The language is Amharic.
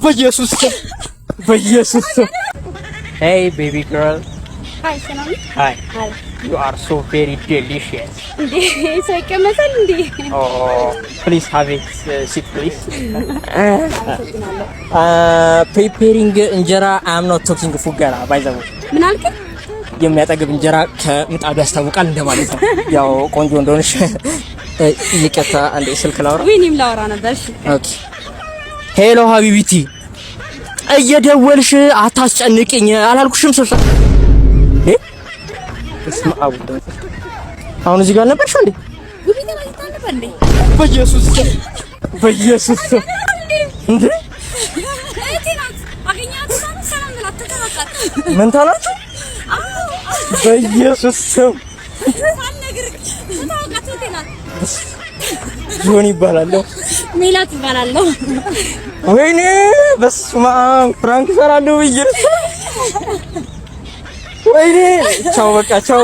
በኢየሱስ Hey baby girl. Hi Sanami. Hi. Hi. You are so very delicious. So ይቀመጣል እንዴ? Oh, please have it, sit please. Preparing እንጀራ I'm not talking ፉገራ by the way. ምን አልክ? የሚያጠግብ እንጀራ ከምጣዱ ያስታውቃል እንደማለት ነው። ያው ቆንጆ እንደሆነሽ ይቀጣ አንዴ ስልክ ላውራ። ወይኔም ላውራ ነበር። እሺ ኦኬ። ሄሎ ሀቢቢቲ እየደወልሽ አታስጨንቅኝ አላልኩሽም? ስልሳ እስማ አቡደ አሁን እዚህ ጋር ነበርሽ እንዴ? ጉቢና ማለት ነበር እንዴ? በኢየሱስ እንዴ ምን ታላችሁ? በኢየሱስ ስም ጆኒ ይባላል። ሜላት ይባላል። ወይኔ በስመ አብ ፍራንክ ሰራለሁ ብዬ ወይኔ ቻው በቃ ቻው